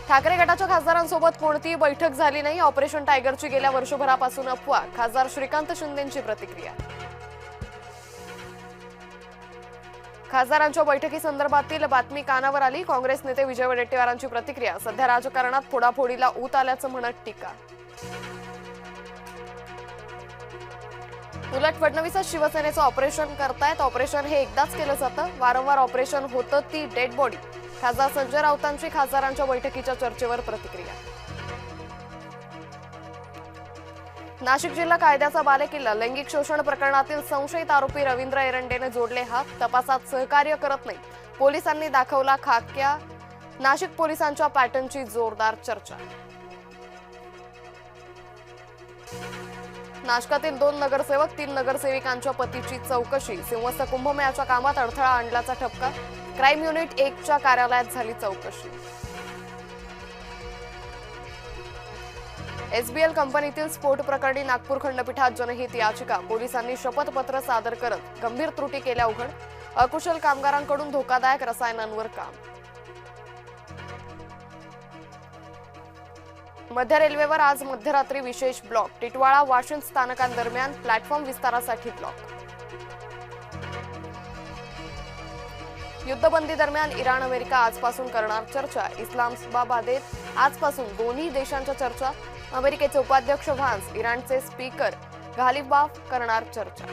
ठाकरे गटाच्या खासदारांसोबत कोणतीही बैठक झाली नाही। ऑपरेशन टायगरची गेल्या वर्षभरापासून अफवा। खासदार श्रीकांत शिंदेंची प्रतिक्रिया। खासदारांच्या बैठकीसंदर्भातील बातमी कानावर आली। काँग्रेस नेते विजय वडेट्टीवारांची प्रतिक्रिया। सध्या राजकारणात फोडाफोडीला ऊत आल्याचं म्हणत टीका। उलट फडणवीसच शिवसेनेचं ऑपरेशन करतायत। ऑपरेशन हे एकदाच केलं जातं, वारंवार ऑपरेशन होतं ती डेड बॉडी। खासदार संजय राऊतांची खासदारांच्या बैठकीच्या चर्चेवर प्रतिक्रिया। नाशिक जिल्हा कायद्याचा बालेकिल्ला। लैंगिक शोषण प्रकरणातील संशयित आरोपी रवींद्र एरंडेने जोडले हात। तपासात सहकार्य करत नाही, पोलिसांनी दाखवला खाक्या। नाशिक पोलिसांच्या पॅटर्नची जोरदार चर्चा। नाशकातील 2 नगरसेवक 3 नगरसेविकांच्या पतीची चौकशी। सिंहस्थ कुंभमेळ्याच्या कामात अडथळा आणल्याचा ठपका। क्राईम युनिट 1च्या कार्यालयात झाली चौकशी। एसबीएल कंपनीतील स्फोट प्रकरणी नागपूर खंडपीठात जनहित याचिका। पोलिसांनी शपथपत्र सादर करत गंभीर त्रुटी केल्या उघड। अकुशल कामगारांकडून धोकादायक रसायनांवर काम। मध्य रेल्वेवर आज मध्यरात्री विशेष ब्लॉक। टिटवाळा वाशिंद स्थानकांदरम्यान प्लॅटफॉर्म विस्तारासाठी ब्लॉक। युद्धबंदी दरम्यान इराण अमेरिका आजपासून करणार चर्चा। इस्लामाबादेत आजपासून दोन्ही देशांच्या चर्चा। अमेरिकेचे उपाध्यक्ष व्हान्स, इराणचे स्पीकर घालिबाफ करणार चर्चा।